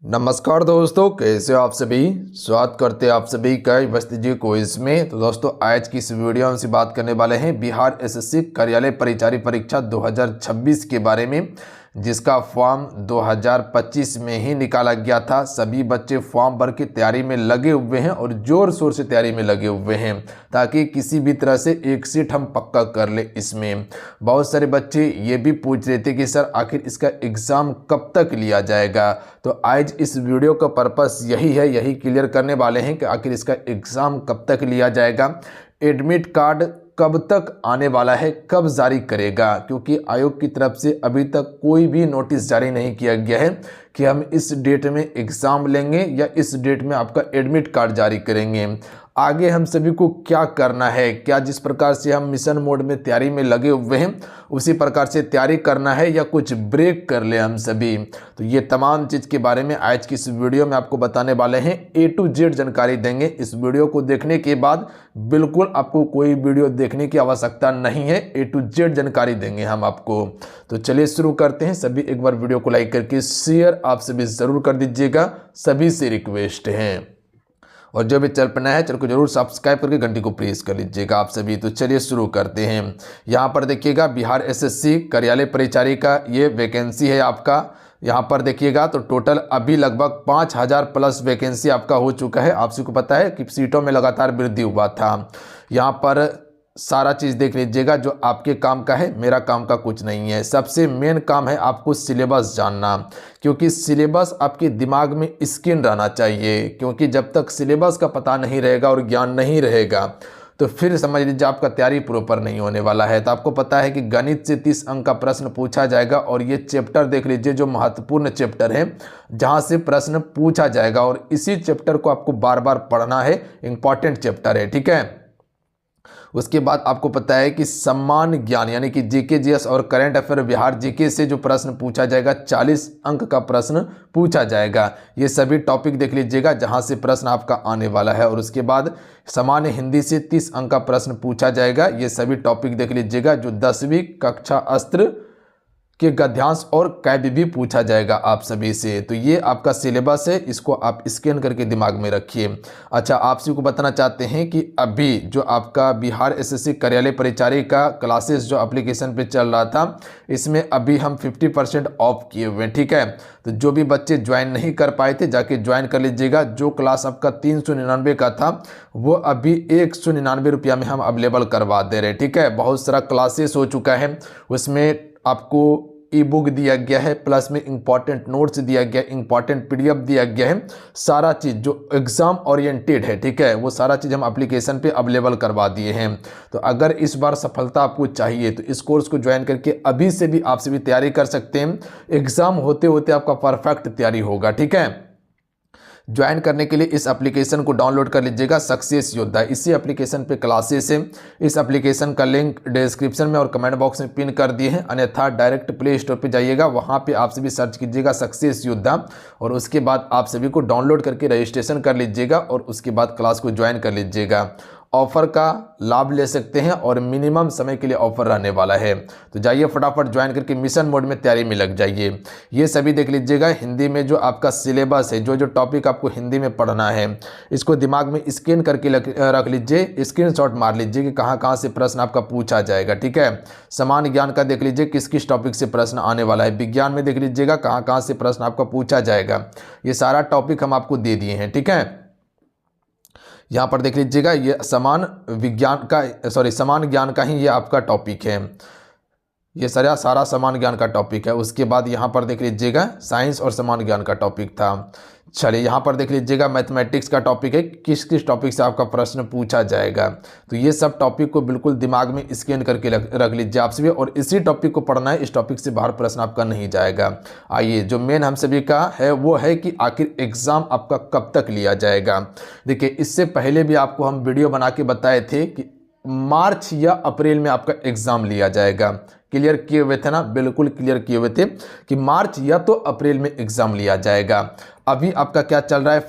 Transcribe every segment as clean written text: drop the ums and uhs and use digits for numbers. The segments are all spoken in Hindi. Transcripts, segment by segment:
नमस्कार दोस्तों, कैसे हो आप सभी। स्वागत करते हैं आप सभी का बस्ती क्विज में। तो दोस्तों, आज की इस वीडियो में से बात करने वाले हैं बिहार एसएससी कार्यालय परिचारी परीक्षा 2026 के बारे में, जिसका फॉर्म 2025 में ही निकाला गया था। सभी बच्चे फॉर्म भर की तैयारी में लगे हुए हैं और जोर शोर से तैयारी में लगे हुए हैं ताकि किसी भी तरह से एक सीट हम पक्का कर ले। इसमें बहुत सारे बच्चे ये भी पूछ रहे थे कि सर आखिर इसका एग्ज़ाम कब तक लिया जाएगा। तो आज इस वीडियो का पर्पस यही है, यही क्लियर करने वाले हैं कि आखिर इसका एग्ज़ाम कब तक लिया जाएगा, एडमिट कार्ड कब तक आने वाला है, कब जारी करेगा, क्योंकि आयोग की तरफ से अभी तक कोई भी नोटिस जारी नहीं किया गया है कि हम इस डेट में एग्ज़ाम लेंगे या इस डेट में आपका एडमिट कार्ड जारी करेंगे। आगे हम सभी को क्या करना है, क्या जिस प्रकार से हम मिशन मोड में तैयारी में लगे हुए हैं उसी प्रकार से तैयारी करना है या कुछ ब्रेक कर ले हम सभी। तो ये तमाम चीज़ के बारे में आज की इस वीडियो में आपको बताने वाले हैं। A to Z जानकारी देंगे। इस वीडियो को देखने के बाद बिल्कुल आपको कोई वीडियो देखने की आवश्यकता नहीं है, A to Z जानकारी देंगे हम आपको। तो चलिए शुरू करते हैं। सभी एक बार वीडियो को लाइक करके शेयर आप सभी ज़रूर कर दीजिएगा, सभी से रिक्वेस्ट है। और जो भी चैनल पर नया है चैनल को जरूर सब्सक्राइब करके घंटी को प्रेस कर लीजिएगा आप सभी। तो चलिए शुरू करते हैं। यहाँ पर देखिएगा बिहार एसएससी कार्यालय परिचारी का ये वैकेंसी है आपका। यहाँ पर देखिएगा तो टोटल अभी लगभग 5000 प्लस वैकेंसी आपका हो चुका है। आप सबको पता है कि सीटों में लगातार वृद्धि हुआ था। यहाँ पर सारा चीज़ देख लीजिएगा जो आपके काम का है, मेरा काम का कुछ नहीं है। सबसे मेन काम है आपको सिलेबस जानना, क्योंकि सिलेबस आपके दिमाग में स्किन रहना चाहिए। क्योंकि जब तक सिलेबस का पता नहीं रहेगा और ज्ञान नहीं रहेगा तो फिर समझ लीजिए आपका तैयारी प्रॉपर नहीं होने वाला है। तो आपको पता है कि गणित से 30 अंक का प्रश्न पूछा जाएगा और ये चैप्टर देख लीजिए जो महत्वपूर्ण चैप्टर है जहाँ से प्रश्न पूछा जाएगा, और इसी चैप्टर को आपको बार बार पढ़ना है। इंपॉर्टेंट चैप्टर है, ठीक है। उसके बाद आपको पता है कि सम्मान ज्ञान यानी कि जीके जीएस और करंट अफेयर बिहार जीके से जो प्रश्न पूछा जाएगा 40 अंक का प्रश्न पूछा जाएगा। ये सभी टॉपिक देख लीजिएगा जहां से प्रश्न आपका आने वाला है। और उसके बाद सामान्य हिंदी से 30 अंक का प्रश्न पूछा जाएगा। ये सभी टॉपिक देख लीजिएगा जो 10वीं कक्षा अस्त्र कि गद्यांश और काव्य भी पूछा जाएगा आप सभी से। तो ये आपका सिलेबस है, इसको आप स्कैन करके दिमाग में रखिए। अच्छा, आप सभी को बताना चाहते हैं कि अभी जो आपका बिहार एसएससी कार्यालय परिचारी का क्लासेस जो एप्लीकेशन पे चल रहा था, इसमें अभी हम 50% ऑफ किए हुए हैं, ठीक है। तो जो भी बच्चे ज्वाइन नहीं कर पाए थे जाके ज्वाइन कर लीजिएगा। जो क्लास आपका 399 का था वो अभी 199 रुपया में हम अवेलेबल करवा दे रहे हैं, ठीक है। बहुत सारा क्लासेस हो चुका है, उसमें आपको ई बुक दिया गया है, प्लस में इंपॉर्टेंट नोट्स दिया गया, इंपॉर्टेंट पीडीएफ दिया गया है। सारा चीज़ जो एग्ज़ाम ओरिएंटेड है, ठीक है, वो सारा चीज़ हम एप्लीकेशन पे अवेलेबल करवा दिए हैं। तो अगर इस बार सफलता आपको चाहिए तो इस कोर्स को ज्वाइन करके अभी से भी आप सभी तैयारी कर सकते हैं। एग्ज़ाम होते होते आपका परफेक्ट तैयारी होगा, ठीक है। ज्वाइन करने के लिए इस एप्लीकेशन को डाउनलोड कर लीजिएगा, सक्सेस योद्धा। इसी एप्लीकेशन पे क्लासेस है। इस एप्लीकेशन का लिंक डिस्क्रिप्शन में और कमेंट बॉक्स में पिन कर दिए हैं, अन्यथा डायरेक्ट प्ले स्टोर पे जाइएगा, वहाँ पे आप सभी सर्च कीजिएगा सक्सेस योद्धा और उसके बाद आप सभी को डाउनलोड करके रजिस्ट्रेशन कर लीजिएगा और उसके बाद क्लास को ज्वाइन कर लीजिएगा। ऑफर का लाभ ले सकते हैं और मिनिमम समय के लिए ऑफर रहने वाला है। तो जाइए फटाफट ज्वाइन करके मिशन मोड में तैयारी में लग जाइए। ये सभी देख लीजिएगा हिंदी में जो आपका सिलेबस है, जो जो टॉपिक आपको हिंदी में पढ़ना है, इसको दिमाग में स्कैन करके रख लीजिए, स्क्रीनशॉट मार लीजिए कि कहाँ कहाँ से प्रश्न आपका पूछा जाएगा, ठीक है। सामान्य ज्ञान का देख लीजिए किस किस टॉपिक से प्रश्न आने वाला है। विज्ञान में देख लीजिएगा कहाँ कहाँ से प्रश्न आपका पूछा जाएगा। ये सारा टॉपिक हम आपको दे दिए हैं, ठीक है। यहाँ पर देख लीजिएगा ये समान ज्ञान का ही ये आपका टॉपिक है। ये सारा समान ज्ञान का टॉपिक है। उसके बाद यहाँ पर देख लीजिएगा साइंस और समान ज्ञान का टॉपिक था। चलिए यहाँ पर देख लीजिएगा मैथमेटिक्स का टॉपिक है, किस किस टॉपिक से आपका प्रश्न पूछा जाएगा। तो ये सब टॉपिक को बिल्कुल दिमाग में स्कैन करके रख लीजिए आप सभी, और इसी टॉपिक को पढ़ना है। इस टॉपिक से बाहर प्रश्न आपका नहीं जाएगा। आइए, जो मेन हम सभी का है वो है कि आखिर एग्ज़ाम आपका कब तक लिया जाएगा। देखिए, इससे पहले भी आपको हम वीडियो बना के बताए थे कि मार्च या अप्रैल में आपका एग्ज़ाम लिया जाएगा। क्लियर किए हुए थे ना, बिल्कुल क्लियर किए हुए थे कि मार्च या तो अप्रैल में एग्ज़ाम लिया जाएगा। अभी आपका क्या चल रहा है,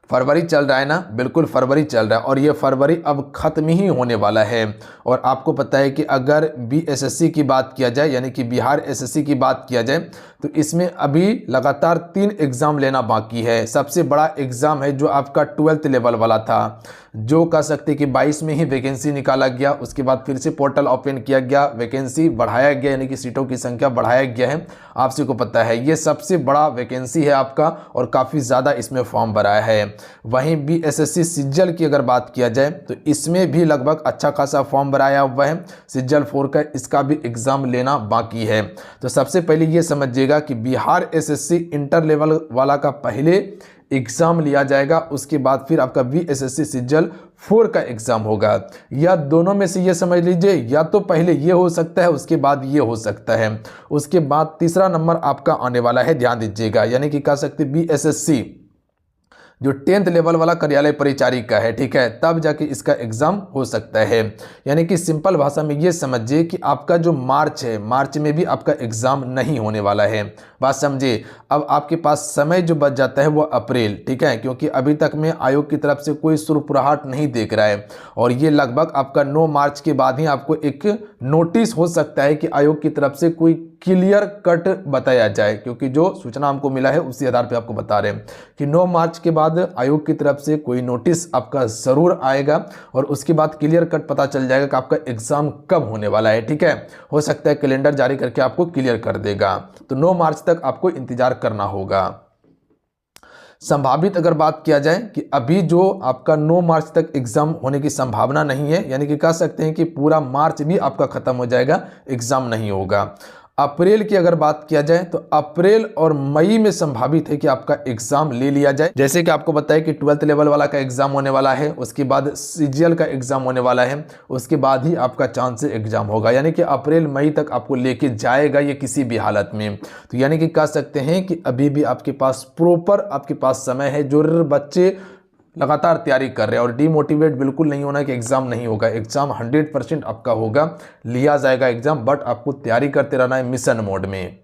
फरवरी चल रहा है ना, बिल्कुल फरवरी चल रहा है और ये फरवरी अब ख़त्म ही होने वाला है। और आपको पता है कि अगर बीएसएससी की बात किया जाए यानी कि बिहार एसएससी की बात किया जाए तो इसमें अभी लगातार 3 एग्ज़ाम लेना बाकी है। सबसे बड़ा एग्ज़ाम है जो आपका 12th लेवल वाला था, जो कह सकते कि 22 में ही वैकेंसी निकाला गया, उसके बाद फिर से पोर्टल ओपन किया गया, वैकेंसी बढ़ाया गया, यानी कि सीटों की संख्या बढ़ाया गया है। आप सभी को पता है ये सबसे बड़ा वैकेंसी है आपका और काफ़ी ज़्यादा इसमें फॉर्म भरा है। वहीं बीएसएससी सिज्जल की अगर बात किया जाए तो इसमें भी लगभग अच्छा खासा फॉर्म भराया हुआ है। सिज्जल 4 का इसका भी एग्ज़ाम लेना बाकी है। तो सबसे पहले ये समझिएगा कि बिहार एसएससी इंटर लेवल वाला का पहले एग्ज़ाम लिया जाएगा, उसके बाद फिर आपका बीएसएससी सिज्जल 4 का एग्ज़ाम होगा। या दोनों में से ये समझ लीजिए, या तो पहले ये हो सकता है उसके बाद ये हो सकता है। उसके बाद तीसरा नंबर आपका आने वाला है, ध्यान दीजिएगा, यानी कि कह सकते बीएसएससी जो 10th लेवल वाला कार्यालय परिचारी का है, ठीक है, तब जाके इसका एग्ज़ाम हो सकता है। यानी कि सिंपल भाषा में ये समझिए कि आपका जो मार्च है, मार्च में भी आपका एग्ज़ाम नहीं होने वाला है। बात समझिए। अब आपके पास समय जो बच जाता है वो अप्रैल, ठीक है, क्योंकि अभी तक में आयोग की तरफ से कोई सुरपुराहट नहीं देख रहा है और ये लगभग आपका 9 मार्च के बाद ही आपको एक नोटिस हो सकता है कि आयोग की तरफ से कोई क्लियर कट बताया जाए, क्योंकि जो सूचना हमको मिला है उसी आधार पे आपको बता रहे हैं कि 9 मार्च के बाद आयोग की तरफ से कोई नोटिस आपका ज़रूर आएगा और उसके बाद क्लियर कट पता चल जाएगा कि आपका एग्ज़ाम कब होने वाला है, ठीक है। हो सकता है कैलेंडर जारी करके आपको क्लियर कर देगा, तो 9 मार्च तक आपको इंतजार करना होगा। संभावित अगर बात किया जाए कि अभी जो आपका 9 मार्च तक एग्ज़ाम होने की संभावना नहीं है, यानी कि कह सकते हैं कि पूरा मार्च भी आपका ख़त्म हो जाएगा, एग्ज़ाम नहीं होगा। अप्रैल की अगर बात किया जाए तो अप्रैल और मई में संभावित है कि आपका एग्ज़ाम ले लिया जाए। जैसे कि आपको बताया कि 12th लेवल वाला का एग्ज़ाम होने वाला है, उसके बाद सीजीएल का एग्ज़ाम होने वाला है, उसके बाद ही आपका चांस से एग्ज़ाम होगा, यानी कि अप्रैल मई तक आपको लेके जाएगा ये किसी भी हालत में। तो यानी कि कह सकते हैं कि अभी भी आपके पास प्रॉपर आपके पास समय है। जो बच्चे लगातार तैयारी कर रहे हैं और डीमोटिवेट बिल्कुल नहीं होना कि एग्ज़ाम नहीं होगा, एग्ज़ाम 100% आपका होगा, लिया जाएगा एग्ज़ाम, बट आपको तैयारी करते रहना है मिशन मोड में।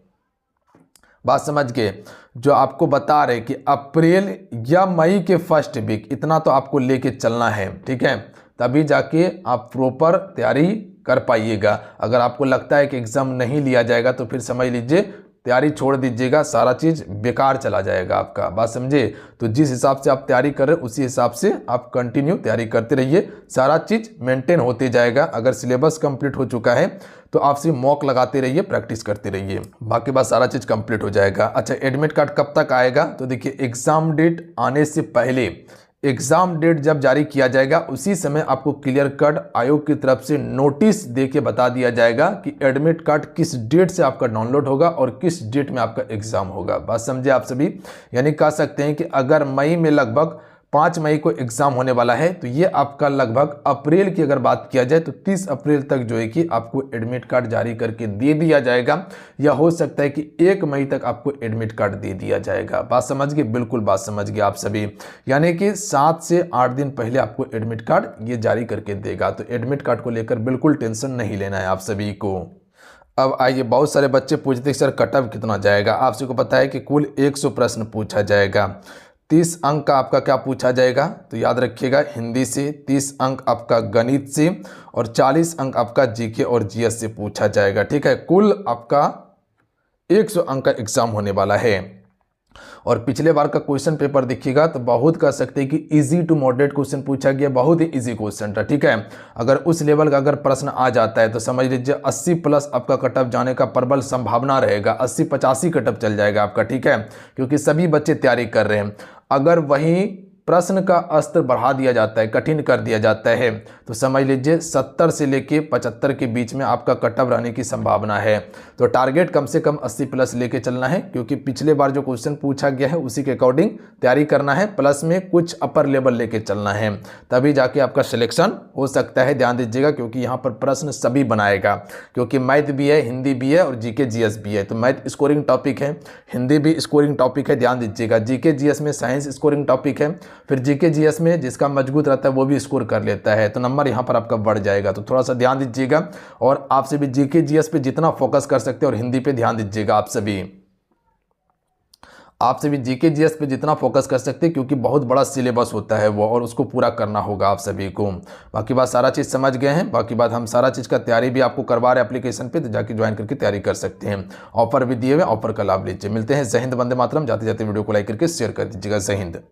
बात समझ के जो आपको बता रहे कि अप्रैल या मई के फर्स्ट वीक इतना तो आपको लेके चलना है, ठीक है, तभी जाके आप प्रॉपर तैयारी कर पाइएगा। अगर आपको लगता है कि एग्ज़ाम नहीं लिया जाएगा तो फिर समझ लीजिए तैयारी छोड़ दीजिएगा, सारा चीज़ बेकार चला जाएगा आपका। बात समझे। तो जिस हिसाब से आप तैयारी कर रहे हैं उसी हिसाब से आप कंटिन्यू तैयारी करते रहिए, सारा चीज़ मेंटेन होते जाएगा। अगर सिलेबस कंप्लीट हो चुका है तो आप सिर्फ मॉक लगाते रहिए, प्रैक्टिस करते रहिए, बाकी बात सारा चीज़ कंप्लीट हो जाएगा। अच्छा, एडमिट कार्ड कब तक आएगा? तो देखिए एग्ज़ाम डेट आने से पहले, एग्ज़ाम डेट जब जारी किया जाएगा उसी समय आपको क्लियर कट आयोग की तरफ से नोटिस दे के बता दिया जाएगा कि एडमिट कार्ड किस डेट से आपका डाउनलोड होगा और किस डेट में आपका एग्ज़ाम होगा। बात समझे आप सभी। यानी कह सकते हैं कि अगर मई में लगभग 5 मई को एग्ज़ाम होने वाला है तो ये आपका लगभग अप्रैल की अगर बात किया जाए तो 30 अप्रैल तक जो है कि आपको एडमिट कार्ड जारी करके दे दिया जाएगा, या हो सकता है कि 1 मई तक आपको एडमिट कार्ड दे दिया जाएगा। बात समझ गए? बिल्कुल बात समझ गए आप सभी। यानी कि 7 से 8 दिन पहले आपको एडमिट कार्ड ये जारी करके देगा, तो एडमिट कार्ड को लेकर बिल्कुल टेंशन नहीं लेना है आप सभी को। अब आइए, बहुत सारे बच्चे पूछते हैं सर कट ऑफ कितना जाएगा। आप सबको पता है कि कुल 100 प्रश्न पूछा जाएगा। 30 अंक का आपका क्या पूछा जाएगा? तो याद रखिएगा हिंदी से, 30 अंक आपका गणित से और 40 अंक आपका जीके और जीएस से पूछा जाएगा, ठीक है। कुल आपका 100 अंक का एग्जाम होने वाला है। और पिछले बार का क्वेश्चन पेपर देखिएगा तो बहुत कह सकते हैं कि इजी टू मॉडरेट क्वेश्चन पूछा गया, बहुत ही इजी क्वेश्चन था, ठीक है। अगर उस लेवल का अगर प्रश्न आ जाता है तो समझ लीजिए 80 प्लस आपका कटअप जाने का प्रबल संभावना रहेगा, 80-85 कटअप चल जाएगा आपका, ठीक है, क्योंकि सभी बच्चे तैयारी कर रहे हैं। अगर वहीं प्रश्न का स्तर बढ़ा दिया जाता है, कठिन कर दिया जाता है, तो समझ लीजिए 70 से लेके 75 के बीच में आपका कटअप रहने की संभावना है। तो टारगेट कम से कम 80 प्लस लेके चलना है, क्योंकि पिछले बार जो क्वेश्चन पूछा गया है उसी के अकॉर्डिंग तैयारी करना है, प्लस में कुछ अपर लेवल लेके चलना है, तभी जाके आपका सिलेक्शन हो सकता है। ध्यान दीजिएगा, क्योंकि यहाँ पर प्रश्न सभी बनाएगा, क्योंकि मैथ भी है, हिंदी भी है और जीके जीएस भी है। तो मैथ स्कोरिंग टॉपिक है, हिंदी भी स्कोरिंग टॉपिक है, ध्यान दीजिएगा। जीके जीएस में साइंस स्कोरिंग टॉपिक है, फिर जीके जीएस में जिसका मजबूत रहता है वो भी स्कोर कर लेता है, तो नंबर यहाँ पर आपका बढ़ जाएगा। तो थोड़ा सा ध्यान दीजिएगा, और आपसे भी जीके जीएस पे जितना फोकस कर सकते हैं और हिंदी पे ध्यान दीजिएगा आप सभी। आप सभी जीके जीएस पे जितना फोकस कर सकते हैं, क्योंकि बहुत बड़ा सिलेबस होता है वो, और उसको पूरा करना होगा आप सभी को। बाकी बात सारा चीज़ समझ गए हैं। बाकी बात हम सारा चीज़ का तैयारी भी आपको करवा रहे हैं एप्लीकेशन पे, तो जाके ज्वाइन करके तैयारी कर सकते हैं। ऑफर भी दिए हुए, ऑफर का लाभ लीजिए। मिलते हैं। जय हिंद, वंदे मातरम। जाते जाते वीडियो को लाइक करके शेयर कर दीजिएगा। जय हिंद।